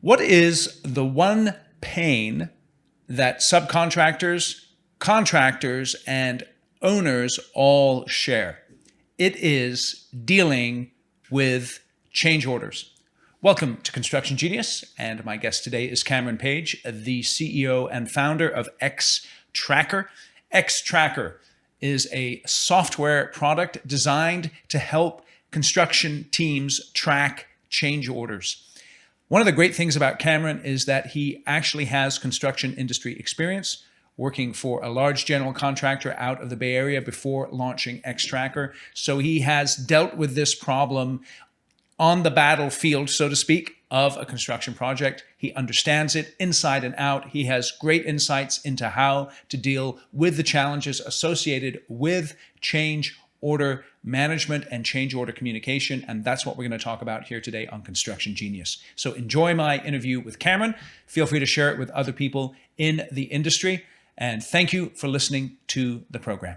What is the one pain that subcontractors, contractors, and owners all share? It is dealing with change orders. Welcome to Construction Genius, and my guest today is Cameron Page, the CEO and founder of Extracker. Extracker is a software product designed to help construction teams track change orders. One of the great things about Cameron is that he actually has construction industry experience, working for a large general contractor out of the Bay Area before launching Extracker. So he has dealt with this problem on the battlefield, so to speak, of a construction project. He understands it inside and out. He has great insights into how to deal with the challenges associated with change order management and change order communication. And that's what we're going to talk about here today on Construction Genius. So enjoy my interview with Cameron. Feel free to share it with other people in the industry. And thank you for listening to the program.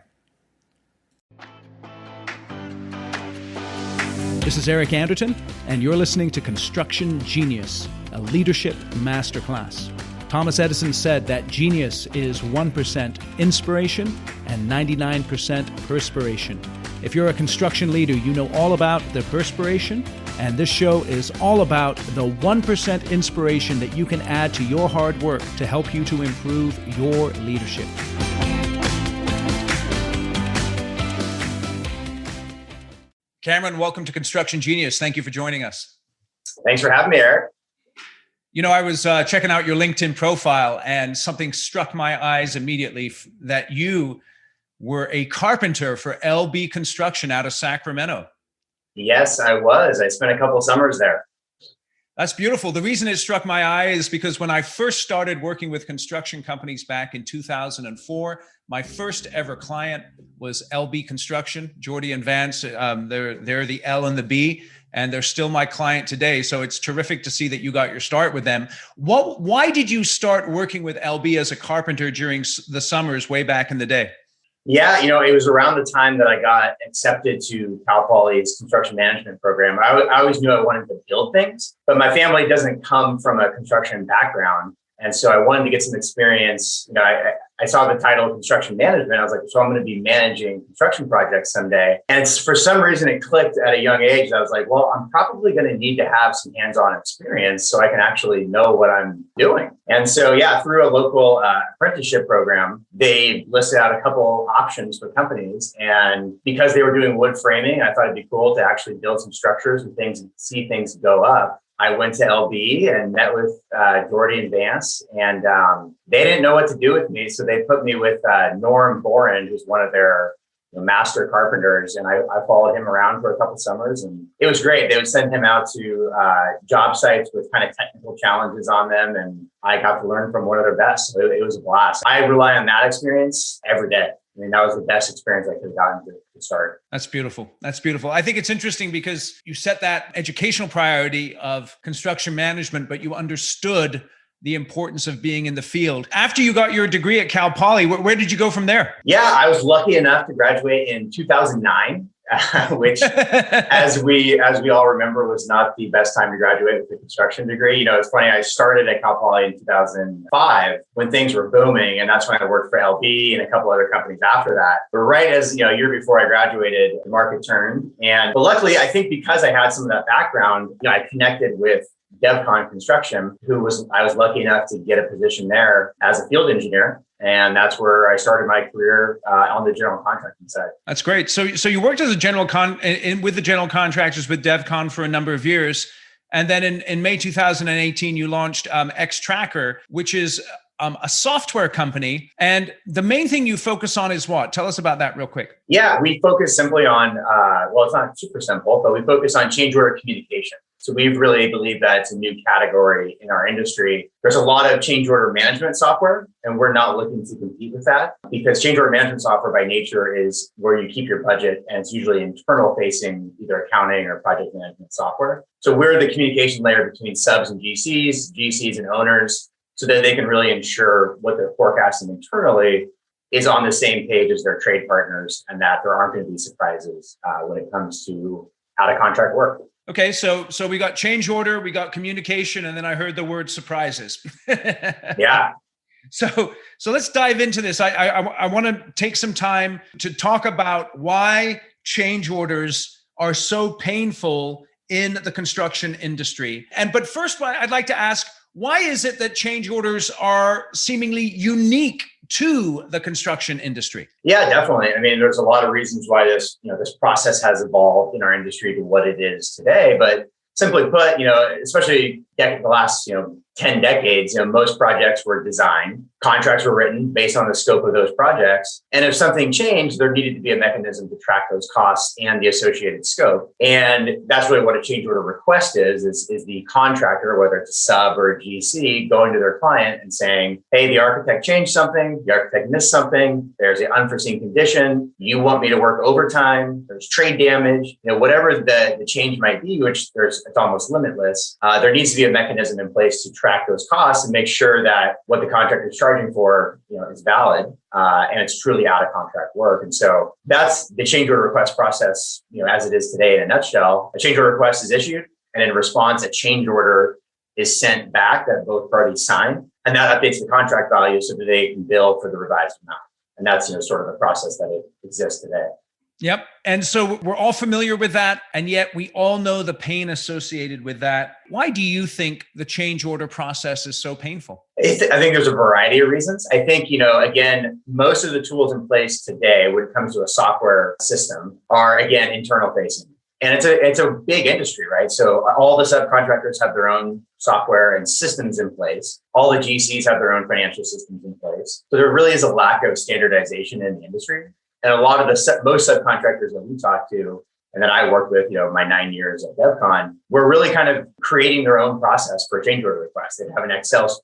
This is Eric Anderton, and you're listening to Construction Genius, a leadership masterclass. Thomas Edison said that genius is 1% inspiration and 99% perspiration. If you're a construction leader, you know all about the perspiration, and this show is all about the 1% inspiration that you can add to your hard work to help you to improve your leadership. Cameron, welcome to Construction Genius. Thank you for joining us. Thanks for having me, Eric. You know, I was checking out your LinkedIn profile and something struck my eyes immediately, that you were a carpenter for LB Construction out of Sacramento. Yes, I was. I spent a couple of summers there. That's beautiful. The reason it struck my eye is because when I first started working with construction companies back in 2004, my first ever client was LB Construction, Jordy and Vance. They're the L and the B, and they're still my client today. So it's terrific to see that you got your start with them. Why did you start working with LB as a carpenter during the summers way back in the day? Yeah, it was around the time that I got accepted to Cal Poly's construction management program. I always knew I wanted to build things, but my family doesn't come from a construction background. And so I wanted to get some experience. I saw the title construction management. I was like, so I'm going to be managing construction projects someday. And for some reason, it clicked at a young age. I was like, well, I'm probably going to need to have some hands-on experience so I can actually know what I'm doing. And so, yeah, through a local apprenticeship program, they listed out a couple options for companies. And because they were doing wood framing, I thought it'd be cool to actually build some structures and things and see things go up. I went to LB and met with Jordy and Vance, and they didn't know what to do with me. So they put me with Norm Boren, who's one of their master carpenters. And I followed him around for a couple summers, and it was great. They would send him out to job sites with kind of technical challenges on them. And I got to learn from one of their best. So it was a blast. I rely on that experience every day. I mean, that was the best experience I could have gotten to start. That's beautiful. That's beautiful. I think it's interesting because you set that educational priority of construction management, but you understood the importance of being in the field. After you got your degree at Cal Poly, where did you go from there? Yeah, I was lucky enough to graduate in 2009. Which, as we all remember, was not the best time to graduate with a construction degree. It's funny. I started at Cal Poly in 2005 when things were booming, and that's when I worked for LB and a couple other companies after that. But right as a year before I graduated, the market turned, but luckily, I think because I had some of that background, I connected with DevCon Construction, I was lucky enough to get a position there as a field engineer. And that's where I started my career on the general contracting side. That's great. So you worked as a with the general contractors with DevCon for a number of years. And then in May 2018, you launched Extracker, which is a software company. And the main thing you focus on is what? Tell us about that real quick. Yeah, we focus simply on, it's not super simple, but we focus on change order communication. So we really believe that it's a new category in our industry. There's a lot of change order management software, and we're not looking to compete with that because change order management software by nature is where you keep your budget, and it's usually internal facing, either accounting or project management software. So we're the communication layer between subs and GCs and owners, so that they can really ensure what they're forecasting internally is on the same page as their trade partners, and that there aren't going to be surprises when it comes to how to contract work. Okay, so we got change order, we got communication, and then I heard the word surprises. Yeah. So let's dive into this. I want to take some time to talk about why change orders are so painful in the construction industry. But first, I'd like to ask, why is it that change orders are seemingly unique to the construction industry? Yeah, definitely. I mean, there's a lot of reasons why this process has evolved in our industry to what it is today. But simply put, especially the last, 10 decades, most projects were designed, contracts were written based on the scope of those projects. And if something changed, there needed to be a mechanism to track those costs and the associated scope. And that's really what a change order request is the contractor, whether it's a sub or a GC, going to their client and saying, hey, the architect changed something, the architect missed something, there's an unforeseen condition, you want me to work overtime, there's trade damage, whatever the change might be, which it's almost limitless. There needs to be a mechanism in place to track those costs and make sure that what the contractor is charging for, is valid and it's truly out of contract work. And so that's the change order request process, as it is today in a nutshell. A change order request is issued, and in response, a change order is sent back that both parties sign, and that updates the contract value so that they can bill for the revised amount. And that's sort of the process that it exists today. Yep. And so we're all familiar with that. And yet we all know the pain associated with that. Why do you think the change order process is so painful? I think there's a variety of reasons. I think, again, most of the tools in place today when it comes to a software system are, again, internal facing. And it's a big industry, right? So all the subcontractors have their own software and systems in place. All the GCs have their own financial systems in place. So there really is a lack of standardization in the industry. And a lot of most subcontractors that we talk to and that I worked with, my 9 years at DevCon, were really kind of creating their own process for a change order request. They'd have an Excel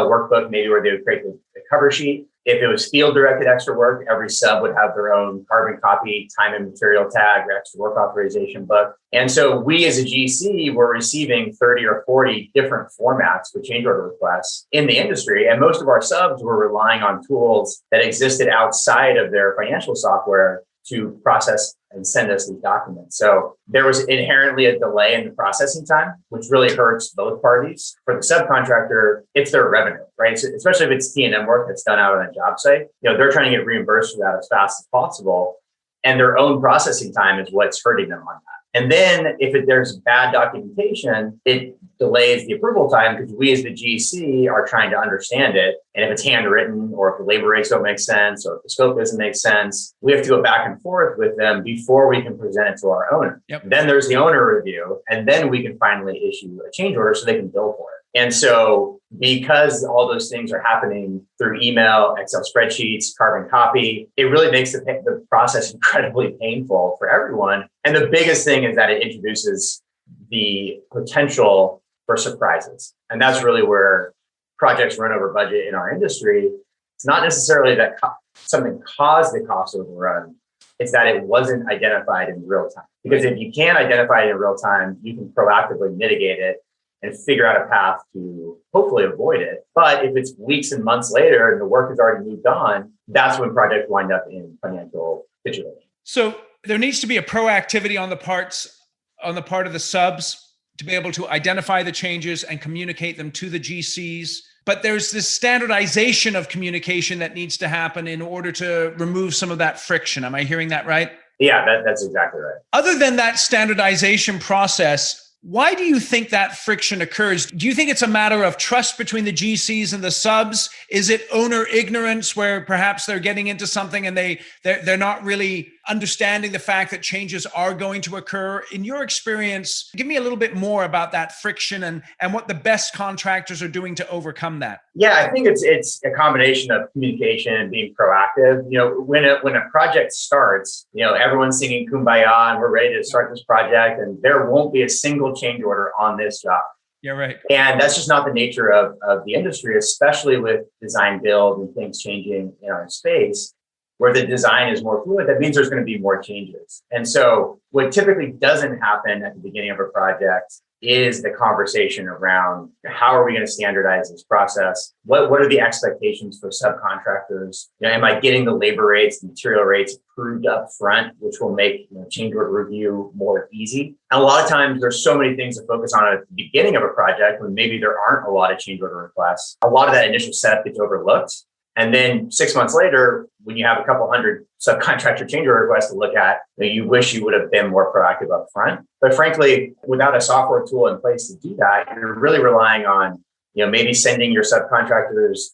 workbook, maybe where they would create the cover sheet. If it was field directed extra work, every sub would have their own carbon copy, time and material tag, or extra work authorization book. And so we as a GC were receiving 30 or 40 different formats for change order requests in the industry. And most of our subs were relying on tools that existed outside of their financial software to process and send us these documents. So there was inherently a delay in the processing time, which really hurts both parties. For the subcontractor, it's their revenue, right? So especially if it's T&M work that's done out on a job site, they're trying to get reimbursed for that as fast as possible. And their own processing time is what's hurting them on that. And then if there's bad documentation, it delays the approval time because we as the GC are trying to understand it. And if it's handwritten or if the labor rates don't make sense or if the scope doesn't make sense, we have to go back and forth with them before we can present it to our owner. Yep. Then there's the owner review, and then we can finally issue a change order so they can bill for it. And so because all those things are happening through email, Excel spreadsheets, carbon copy, it really makes the process incredibly painful for everyone. And the biggest thing is that it introduces the potential for surprises. And that's really where projects run over budget in our industry. It's not necessarily that something caused the cost overrun. It's that it wasn't identified in real time. Because if you can identify it in real time, you can proactively mitigate it and figure out a path to hopefully avoid it. But if it's weeks and months later and the work has already moved on, that's when projects wind up in financial situation. So there needs to be a proactivity on the part of the subs to be able to identify the changes and communicate them to the GCs. But there's this standardization of communication that needs to happen in order to remove some of that friction. Am I hearing that right? Yeah, that's exactly right. Other than that standardization process, why do you think that friction occurs? Do you think it's a matter of trust between the GCs and the subs? Is it owner ignorance where perhaps they're getting into something and they're not really understanding the fact that changes are going to occur? In your experience, give me a little bit more about that friction and what the best contractors are doing to overcome that. Yeah, I think it's a combination of communication and being proactive. When a project starts, everyone's singing Kumbaya and we're ready to start this project, and there won't be a single change order on this job. Yeah, right. And that's just not the nature of the industry, especially with design build and things changing in our space, where the design is more fluid. That means there's going to be more changes. And so what typically doesn't happen at the beginning of a project is the conversation around how are we going to standardize this process? What are the expectations for subcontractors? Am I getting the labor rates, the material rates approved up front, which will make change order review more easy? And a lot of times there's so many things to focus on at the beginning of a project when maybe there aren't a lot of change order requests. A lot of that initial setup gets overlooked. And then 6 months later, when you have a couple hundred subcontractor change order requests to look at, you wish you would have been more proactive up front. But frankly, without a software tool in place to do that, you're really relying on, maybe sending your subcontractors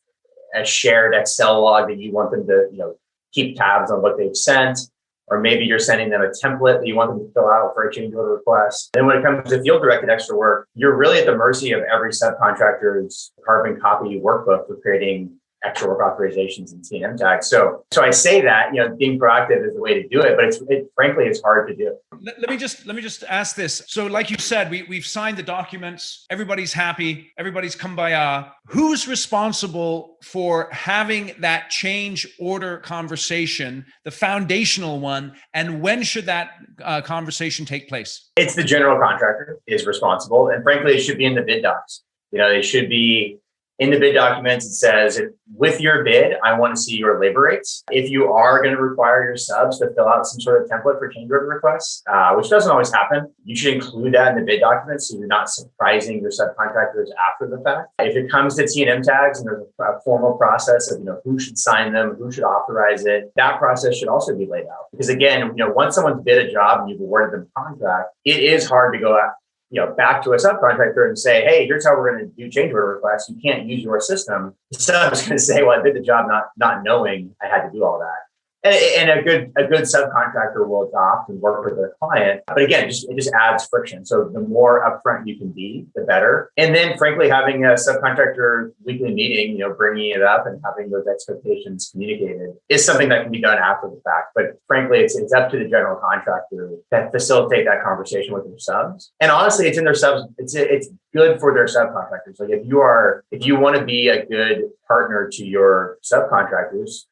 a shared Excel log that you want them to, keep tabs on what they've sent. Or maybe you're sending them a template that you want them to fill out for a change order request. Then when it comes to field-directed extra work, you're really at the mercy of every subcontractor's carbon copy workbook for creating extra work authorizations and T&M tags. So I say that, being proactive is the way to do it, but frankly, it's hard to do. Let me just ask this. So like you said, we've signed the documents, everybody's happy, everybody's kumbaya. Who's responsible for having that change order conversation, the foundational one, and when should that conversation take place? It's the general contractor is responsible. And frankly, it should be in the bid docs. It should be in the bid documents. It says, with your bid, I want to see your labor rates. If you are going to require your subs to fill out some sort of template for change order requests, which doesn't always happen, you should include that in the bid documents so you're not surprising your subcontractors after the fact. If it comes to T&M tags and there's a formal process of who should sign them, who should authorize it, that process should also be laid out. Because again, once someone's bid a job and you've awarded them a contract, it is hard to go out back to a subcontractor and say, hey, here's how we're going to do change order requests. You can't use your system. The sub's going to say, well, I did the job not knowing I had to do all that. And a good subcontractor will adopt and work with their client. But again, it just adds friction. So the more upfront you can be, the better. And then frankly, having a subcontractor weekly meeting, bringing it up and having those expectations communicated is something that can be done after the fact. But frankly, it's up to the general contractor to facilitate that conversation with their subs. And honestly, it's in their subs. It's good for their subcontractors. Like if you want to be a good partner to your subcontractors,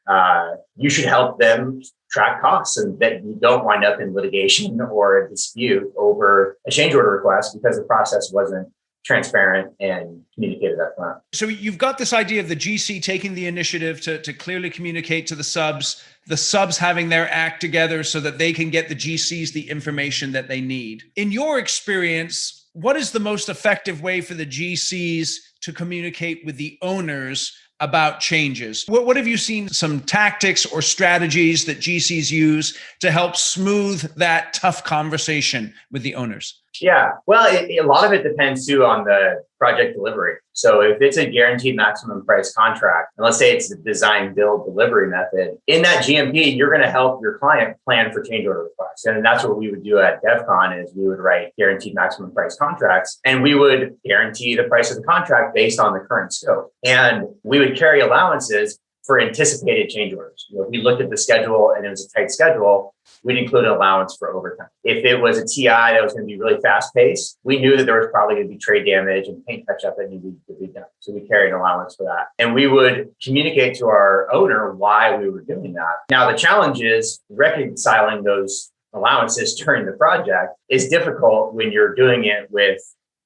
you should help them track costs and that you don't wind up in litigation or a dispute over a change order request because the process wasn't transparent and communicated up front. So you've got this idea of the GC taking the initiative to clearly communicate to the subs having their act together so that they can get the GCs the information that they need. In your experience, what is the most effective way for the GCs to communicate with the owners about changes? What have you seen some tactics or strategies that GCs use to help smooth that tough conversation with the owners? Yeah, well, a lot of it depends too on the project delivery. So if it's a guaranteed maximum price contract, and let's say it's the design build delivery method, in that GMP, you're going to help your client plan for change order requests. And that's what we would do at DevCon is we would write guaranteed maximum price contracts and we would guarantee the price of the contract based on the current scope. And we would carry allowances for anticipated change orders. If we looked at the schedule and it was a tight schedule, we'd include an allowance for overtime. If it was a TI that was going to be really fast paced, we knew that there was probably going to be trade damage and paint touch up that needed to be done. So we carried an allowance for that. And we would communicate to our owner why we were doing that. Now, the challenge is reconciling those allowances during the project is difficult when you're doing it with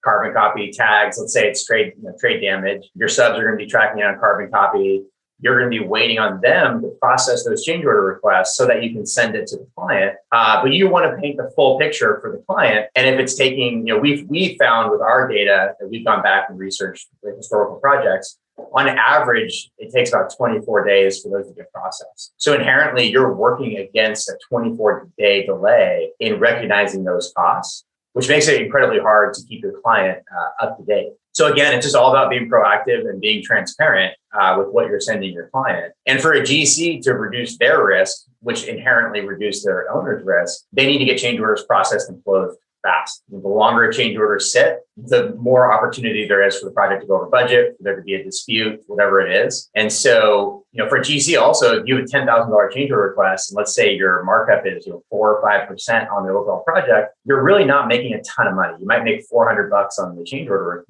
carbon copy tags. Let's say it's trade damage. Your subs are going to be tracking it on carbon copy. You're going to be waiting on them to process those change order requests so that you can send it to the client. But you want to paint the full picture for the client. And if it's taking, we've found with our data that we've gone back and researched the historical projects, on average, it takes about 24 days for those to get processed. So inherently, you're working against a 24-day delay in recognizing those costs, which makes it incredibly hard to keep your client up to date. So again, it's just all about being proactive and being transparent with what you're sending your client. And for a GC to reduce their risk, which inherently reduce their owner's risk, they need to get change orders processed and closed fast. The longer a change order sit, the more opportunity there is for the project to go over budget, for there to be a dispute, whatever it is. And so, for GC also, if you have a $10,000 change order request, and let's say your markup is 4 or 5% on the overall project, you're really not making a ton of money. You might make $400 on the change order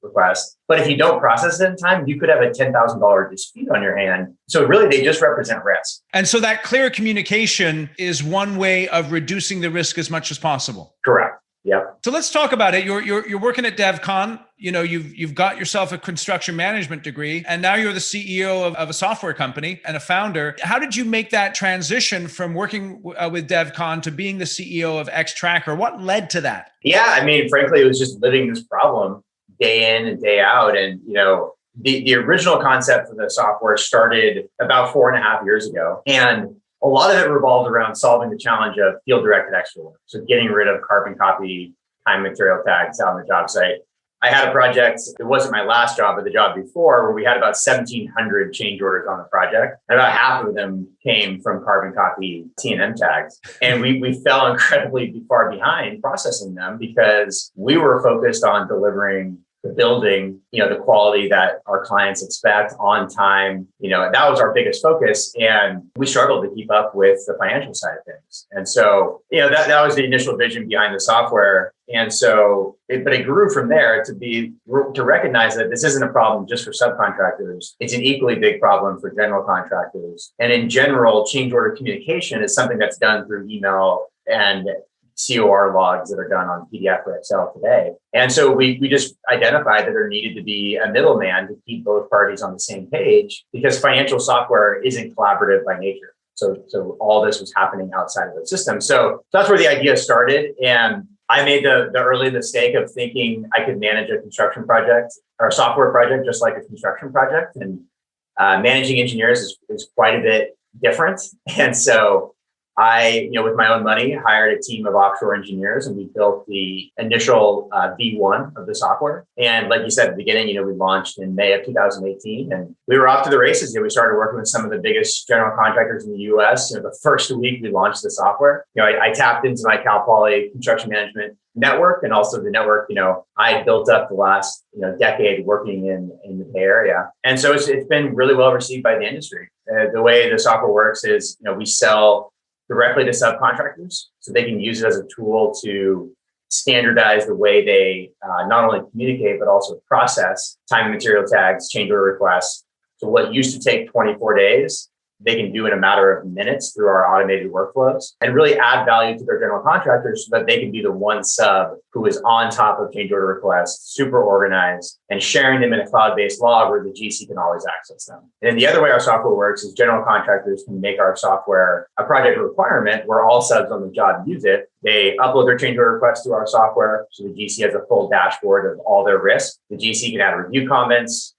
request. But if you don't process it in time, you could have a $10,000 dispute on your hand. So really, they just represent risk. And so that clear communication is one way of reducing the risk as much as possible. Correct. Yep. So let's talk about it. You're working at DevCon. You know, you've got yourself a construction management degree, and now you're the CEO of a software company and a founder. How did you make that transition from working with DevCon to being the CEO of Extracker? What led to that? Yeah, I mean, frankly, it was just living this problem day in and day out. And, the original concept for the software started about 4.5 years ago. And a lot of it revolved around solving the challenge of field-directed extra work. So getting rid of carbon copy, time material tags out on the job site. I had a project, it wasn't my last job, but the job before, where we had about 1,700 change orders on the project. And about half of them came from carbon copy T&M tags. And we fell incredibly far behind processing them because we were focused on delivering the building, the quality that our clients expect on time. That was our biggest focus. And we struggled to keep up with the financial side of things. And so, that was the initial vision behind the software. And so, but it grew from there to recognize that this isn't a problem just for subcontractors. It's an equally big problem for general contractors. And in general, change order communication is something that's done through email and COR logs that are done on PDF or Excel today. And so we just identified that there needed to be a middleman to keep both parties on the same page, because financial software isn't collaborative by nature. So all this was happening outside of the system. So that's where the idea started. And I made the early mistake of thinking I could manage a construction project or a software project just like a construction project. And managing engineers is quite a bit different. And so I, with my own money, hired a team of offshore engineers, and we built the initial V1 of the software. And like you said at the beginning, we launched in May of 2018, and we were off to the races. We started working with some of the biggest general contractors in the U.S. The first week we launched the software, I tapped into my Cal Poly construction management network, and also the network, I built up the last, decade working in the Bay Area. And so it's been really well received by the industry. The way the software works is, we sell directly to subcontractors, so they can use it as a tool to standardize the way they not only communicate, but also process time and material tags, change order requests. So what used to take 24 days, they can do in a matter of minutes through our automated workflows, and really add value to their general contractors so that they can be the one sub who is on top of change order requests, super organized, and sharing them in a cloud-based log where the GC can always access them. And the other way our software works is general contractors can make our software a project requirement where all subs on the job use it. They upload their change order requests to our software, so the GC has a full dashboard of all their risks. The GC can add review comments,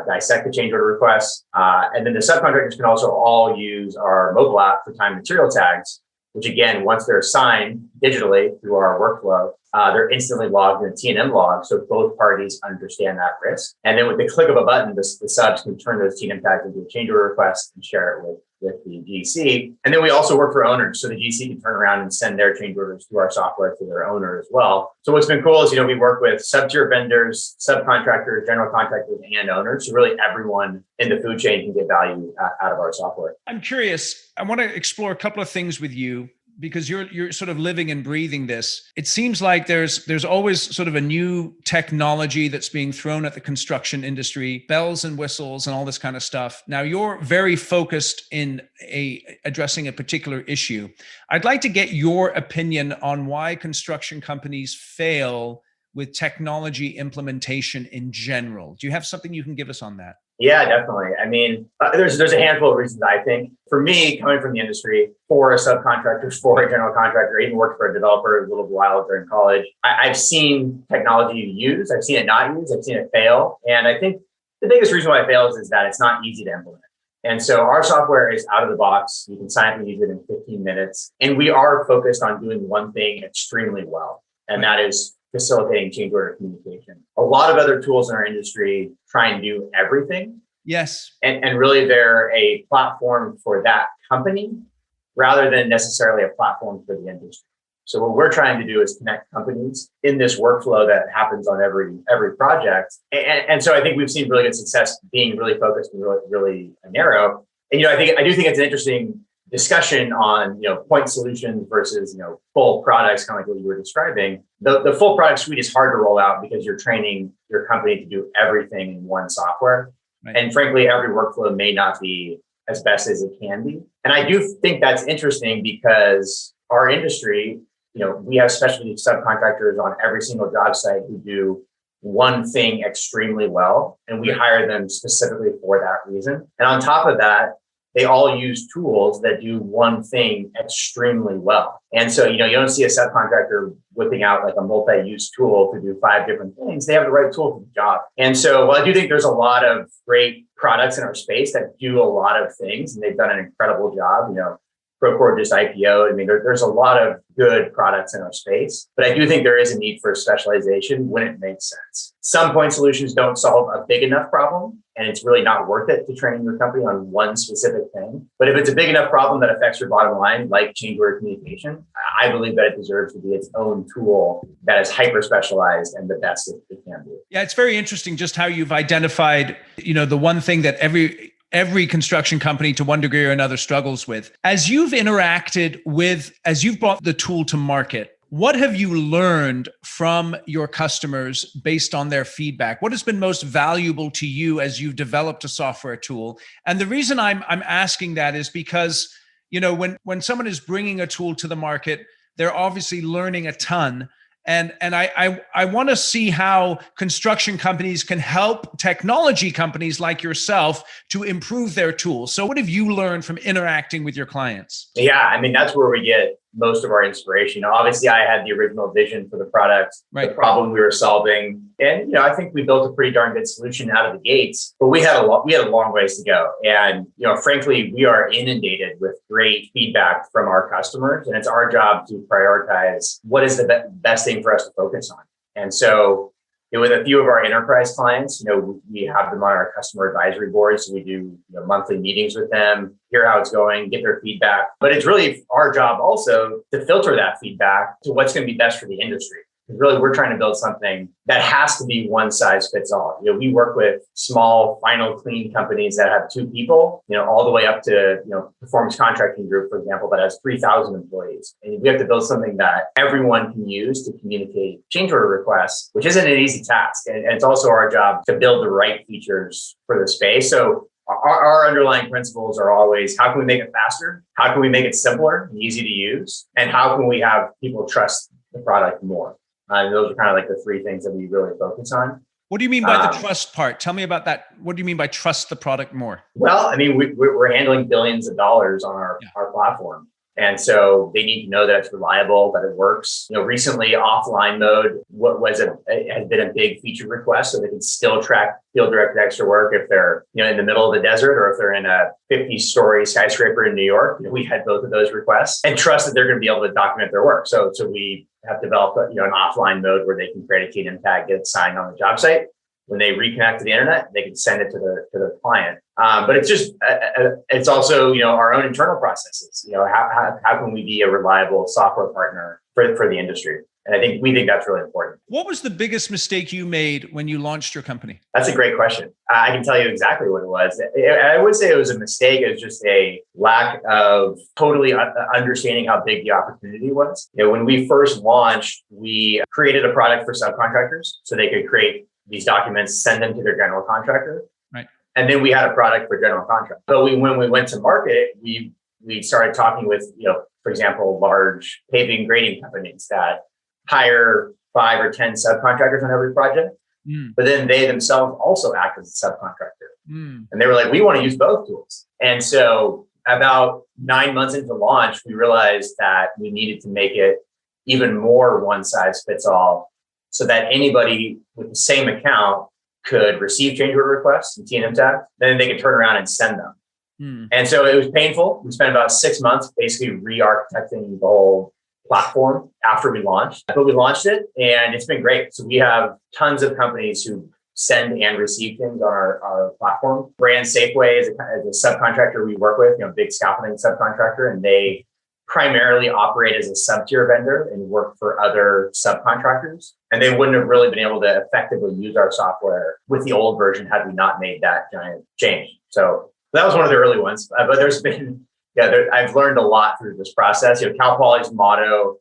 dissect the change order requests. And then the subcontractors can also all use our mobile app for time and material tags, which again, once they're assigned digitally through our workflow, they're instantly logged in a T&M log, so both parties understand that risk. And then with the click of a button, the subs can turn those T&M tags into a change order request and share it with the GC. And then we also work for owners, so the GC can turn around and send their change orders through our software to their owner as well. So what's been cool is, we work with sub-tier vendors, subcontractors, general contractors, and owners. So really everyone in the food chain can get value out of our software. I'm curious. I want to explore a couple of things with you, because you're sort of living and breathing this. It seems like there's always sort of a new technology that's being thrown at the construction industry, bells and whistles and all this kind of stuff. Now you're very focused in addressing a particular issue. I'd like to get your opinion on why construction companies fail with technology implementation in general. Do you have something you can give us on that? Yeah, definitely. I mean, there's a handful of reasons. I think for me, coming from the industry, for a subcontractor, for a general contractor, I even worked for a developer a little while during college. I've seen technology used, I've seen it not used, I've seen it fail. And I think the biggest reason why it fails is that it's not easy to implement. And so our software is out of the box. You can sign up and use it in 15 minutes. And we are focused on doing one thing extremely well, and that is facilitating change order communication. A lot of other tools in our industry try and do everything. Yes. And really they're a platform for that company rather than necessarily a platform for the industry. So what we're trying to do is connect companies in this workflow that happens on every project. And so I think we've seen really good success being really focused and really narrow. And I do think it's an interesting discussion on point solutions versus full products, kind of like what you were describing. The full product suite is hard to roll out because you're training your company to do everything in one software. Right. And frankly, every workflow may not be as best as it can be. And I do think that's interesting because our industry, we have specialty subcontractors on every single job site who do one thing extremely well, and we hire them specifically for that reason. And on top of that, they all use tools that do one thing extremely well. And so, you don't see a subcontractor whipping out like a multi-use tool to do 5 different things. They have the right tool for the job. And so, I do think there's a lot of great products in our space that do a lot of things, and they've done an incredible job. Procore just IPO. I mean, there's a lot of good products in our space, but I do think there is a need for specialization when it makes sense. Some point solutions don't solve a big enough problem, and it's really not worth it to train your company on one specific thing. But if it's a big enough problem that affects your bottom line, like change order communication, I believe that it deserves to be its own tool that is hyper specialized and the best it can be. Yeah, it's very interesting just how you've identified, the one thing that every construction company to one degree or another struggles with. As you've brought the tool to market, what have you learned from your customers based on their feedback? What has been most valuable to you as you've developed a software tool? And the reason I'm asking that is because, when someone is bringing a tool to the market, they're obviously learning a ton. And I want to see how construction companies can help technology companies like yourself to improve their tools. So what have you learned from interacting with your clients? Yeah, I mean, that's where we get most of our inspiration. Obviously, I had the original vision for the product, the problem we were solving. And, I think we built a pretty darn good solution out of the gates, but we had a long ways to go. And, frankly, we are inundated with great feedback from our customers, and it's our job to prioritize what is the best thing for us to focus on. And so, with a few of our enterprise clients, we have them on our customer advisory board. So we do monthly meetings with them, hear how it's going, get their feedback. But it's really our job also to filter that feedback to what's going to be best for the industry. Really, we're trying to build something that has to be one size fits all. We work with small, final clean companies that have 2 people, all the way up to, performance contracting group, for example, that has 3,000 employees. And we have to build something that everyone can use to communicate change order requests, which isn't an easy task. And it's also our job to build the right features for the space. So our underlying principles are always, how can we make it faster? How can we make it simpler and easy to use? And how can we have people trust the product more? Those are kind of like the 3 things that we really focus on. What do you mean by the trust part? Tell me about that. What do you mean by trust the product more? Well, I mean, we're handling billions of dollars on our platform. And so they need to know that it's reliable, that it works. Recently offline mode has been a big feature request, so they can still track field directed extra work if they're in the middle of the desert or if they're in a 50-story skyscraper in New York. We had both of those requests, and trust that they're going to be able to document their work. So we have developed an offline mode where they can create a KNIM tag, get it signed on the job site. When they reconnect to the internet, they can send it to the client. But it's also our own internal processes. How can we be a reliable software partner for the industry? And we think that's really important. What was the biggest mistake you made when you launched your company? That's a great question. I can tell you exactly what it was. I would say it was a mistake. It was just a lack of totally understanding how big the opportunity was. When we first launched, we created a product for subcontractors so they could create these documents, send them to their general contractor. Right. And then we had a product for general contractor. But when we went to market, we started talking with, for example, large paving grading companies that hire 5 or 10 subcontractors on every project. But then they themselves also act as a subcontractor. And they were like, we want to use both tools. And so about 9 months into launch, we realized that we needed to make it even more one size fits all, so that anybody with the same account could receive change order requests and TNM tags, then they could turn around and send them. And so it was painful. We spent about 6 months basically re-architecting the whole platform after we launched. But we launched it and it's been great. So we have tons of companies who send and receive things on our platform. Brand Safeway is a subcontractor we work with, big scaffolding subcontractor, and they primarily operate as a sub-tier vendor and work for other subcontractors. And they wouldn't have really been able to effectively use our software with the old version had we not made that giant change. So that was one of the early ones. But there's been, I've learned a lot through this process. Cal Poly's motto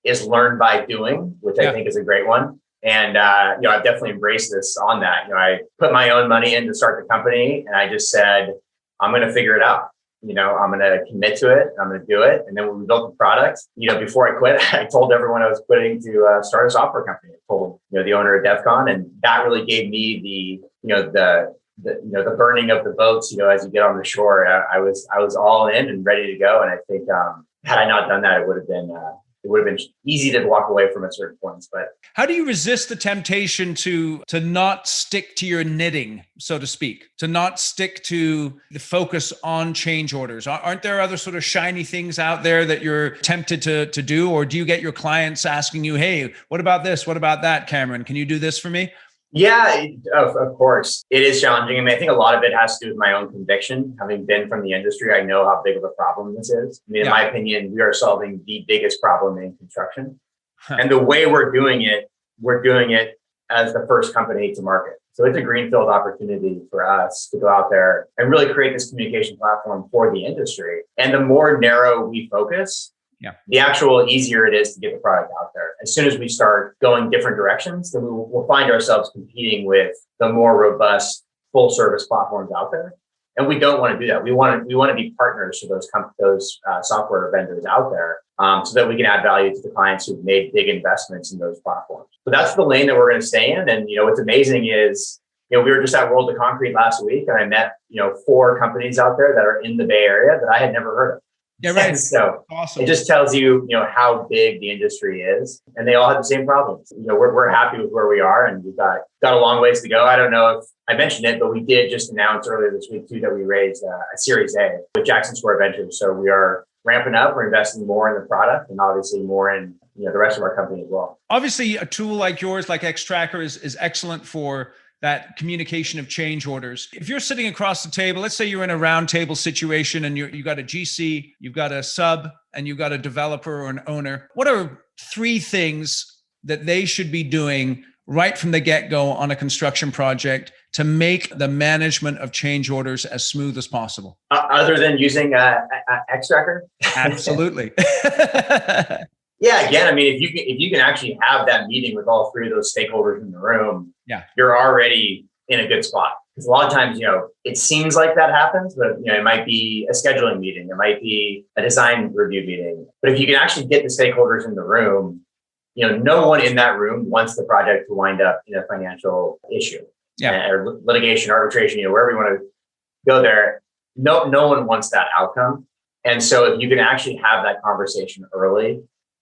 is learn by doing, which I think is a great one. And, I've definitely embraced this on that. I put my own money in to start the company and I just said, I'm going to figure it out. I'm going to commit to it. I'm going to do it. And then when we built the product, before I quit, I told everyone I was quitting to start a software company. I told, the owner of DEFCON, and that really gave me the burning of the boats, as you get on the shore. I was all in and ready to go. And I think had I not done that, it would have been easy to walk away from at certain points. But how do you resist the temptation to not stick to your knitting, so to speak, to not stick to the focus on change orders? Aren't there other sort of shiny things out there that you're tempted to do? Or do you get your clients asking you, hey, what about this? What about that, Cameron? Can you do this for me? Yeah, of course. It is challenging. I mean, I think a lot of it has to do with my own conviction. Having been from the industry, I know how big of a problem this is. I mean, in my opinion, we are solving the biggest problem in construction. And the way we're doing it as the first company to market. So it's a greenfield opportunity for us to go out there and really create this communication platform for the industry. And the more narrow we focus, the actual easier it is to get the product out there. As soon as we start going different directions, then we'll find ourselves competing with the more robust full service platforms out there. And we don't want to do that. We want to be partners to those software vendors out there, so that we can add value to the clients who've made big investments in those platforms. So that's the lane that we're going to stay in. And what's amazing is we were just at World of Concrete last week, and I met 4 companies out there that are in the Bay Area that I had never heard of. Yeah, right. And so awesome. It just tells you, how big the industry is, and they all have the same problems. We're happy with where we are, and we've got a long ways to go. I don't know if I mentioned it, but we did just announce earlier this week too that we raised a Series A with Jackson Square Ventures. So we are ramping up. We're investing more in the product, and obviously more in the rest of our company as well. Obviously, a tool like yours, like Extracker, is excellent for that communication of change orders. If you're sitting across the table, let's say you're in a round table situation and you got a GC, you've got a sub, and you've got a developer or an owner. What are 3 things that they should be doing right from the get-go on a construction project to make the management of change orders as smooth as possible? Other than using Extracker? Absolutely. Yeah, again, I mean, if you can actually have that meeting with all 3 of those stakeholders in the room, you're already in a good spot. Because a lot of times, it seems like that happens, but it might be a scheduling meeting, it might be a design review meeting. But if you can actually get the stakeholders in the room, no one in that room wants the project to wind up in a financial issue, or litigation, arbitration, wherever you want to go there. No one wants that outcome. And so if you can actually have that conversation early,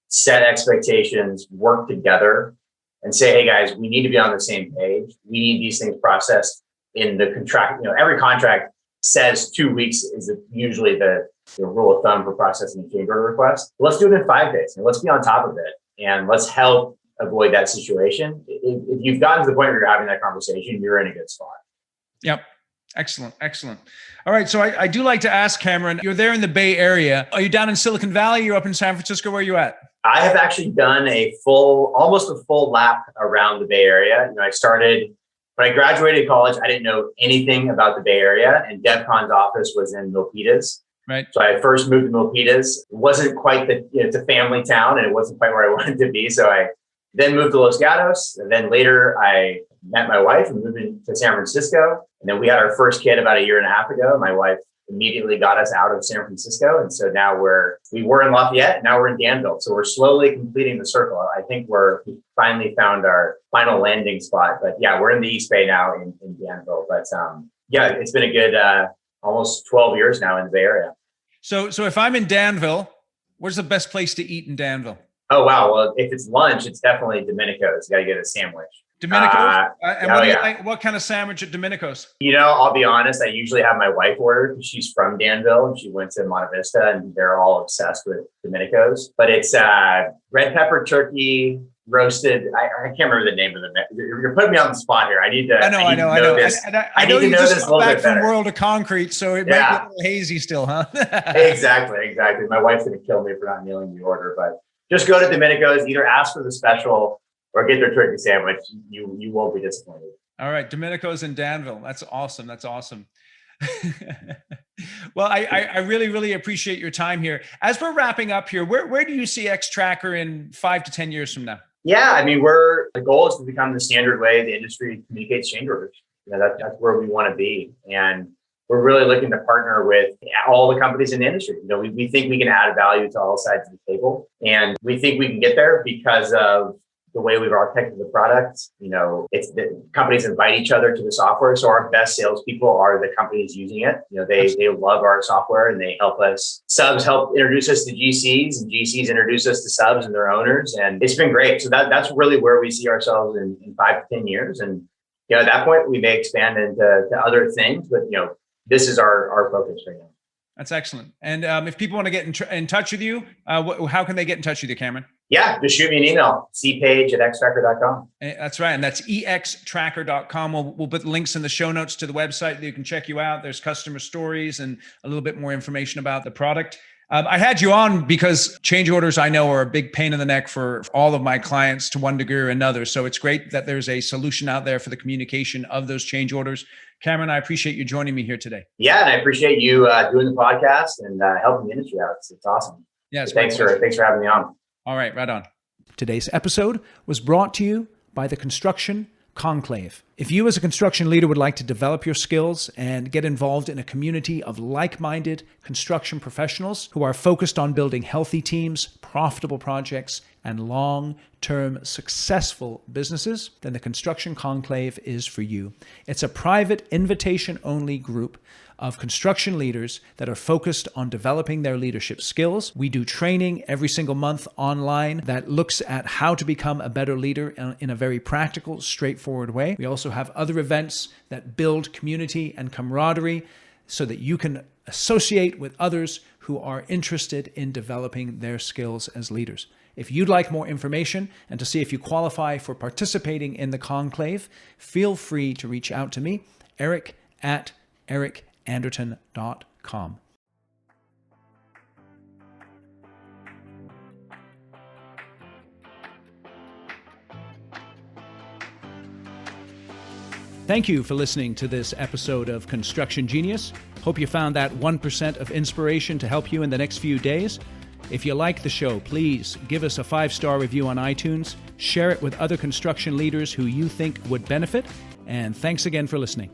set expectations, work together, and say, hey guys, we need to be on the same page. We need these things processed in the contract. Every contract says 2 weeks is usually the rule of thumb for processing a change order request. Let's do it in 5 days, and let's be on top of it, and let's help avoid that situation. If you've gotten to the point where you're having that conversation, you're in a good spot. Yep. Excellent. Excellent. All right. So I do like to ask, Cameron, you're there in the Bay Area. Are you down in Silicon Valley? You're up in San Francisco? Where are you at? I have actually done almost a full lap around the Bay Area. I started, when I graduated college, I didn't know anything about the Bay Area, and DevCon's office was in Milpitas. Right. So I first moved to Milpitas. It wasn't quite it's a family town, and it wasn't quite where I wanted to be. So I then moved to Los Gatos, and then later I met my wife and moved to San Francisco. And then we had our first kid about 1.5 years ago. My wife immediately got us out of San Francisco. And so now we were in Lafayette, now we're in Danville. So we're slowly completing the circle. I think we finally found our final landing spot. But yeah, we're in the East Bay now in Danville. But yeah, it's been a good almost 12 years now in the Bay Area. So if I'm in Danville, where's the best place to eat in Danville? Oh, wow. Well, if it's lunch, it's definitely Domenico's. You got to get a sandwich. Domenico's? And what kind of sandwich at Domenico's? I'll be honest. I usually have my wife order because she's from Danville and she went to Monte Vista, and they're all obsessed with Domenico's. But it's red pepper turkey, roasted. I can't remember the name of the. You're putting me on the spot here. I need to. I know. I know you just got back from World of Concrete, so it might be a little hazy still, huh? Exactly. My wife's going to kill me for not nailing the order, but just go to Domenico's, either ask for the special or get their turkey sandwich. You won't be disappointed. All right. Domenico's in Danville. That's awesome. Well, I really, really appreciate your time here. As we're wrapping up here, where do you see Extracker in 5 to 10 years from now? Yeah, I mean, the goal is to become the standard way the industry communicates change orders. That's where we want to be. And we're really looking to partner with all the companies in the industry. We think we can add value to all sides of the table. And we think we can get there because of the way we've architected the product. It's the companies invite each other to the software. So our best salespeople are the companies using it. They love our software and they help us. Subs help introduce us to GCs, and GCs introduce us to subs and their owners. And it's been great. So that's really where we see ourselves in 5 to 10 years. And at that point, we may expand into other things, but this is our focus right now. That's excellent. And if people want to get in touch with you, how can they get in touch with you, Cameron? Yeah, just shoot me an email, cpage@extracker.com. That's right. And that's extracker.com. We'll put links in the show notes to the website that you can check you out. There's customer stories and a little bit more information about the product. I had you on because change orders, I know, are a big pain in the neck for all of my clients to one degree or another. So it's great that there's a solution out there for the communication of those change orders. Cameron, I appreciate you joining me here today. Yeah, and I appreciate you doing the podcast and helping the industry out. It's awesome. Yeah, thanks for having me on. All right, right on. Today's episode was brought to you by the Construction Conclave. If you as a construction leader would like to develop your skills and get involved in a community of like-minded construction professionals who are focused on building healthy teams, profitable projects, and long-term successful businesses, then the Construction Conclave is for you. It's a private invitation-only group of construction leaders that are focused on developing their leadership skills. We do training every single month online that looks at how to become a better leader in a very practical, straightforward way. We also have other events that build community and camaraderie so that you can associate with others who are interested in developing their skills as leaders. If you'd like more information and to see if you qualify for participating in the conclave, feel free to reach out to me, eric@ericanderton.com. Thank you for listening to this episode of Construction Genius. Hope you found that 1% of inspiration to help you in the next few days. If you like the show, please give us a 5-star review on iTunes, share it with other construction leaders who you think would benefit, and thanks again for listening.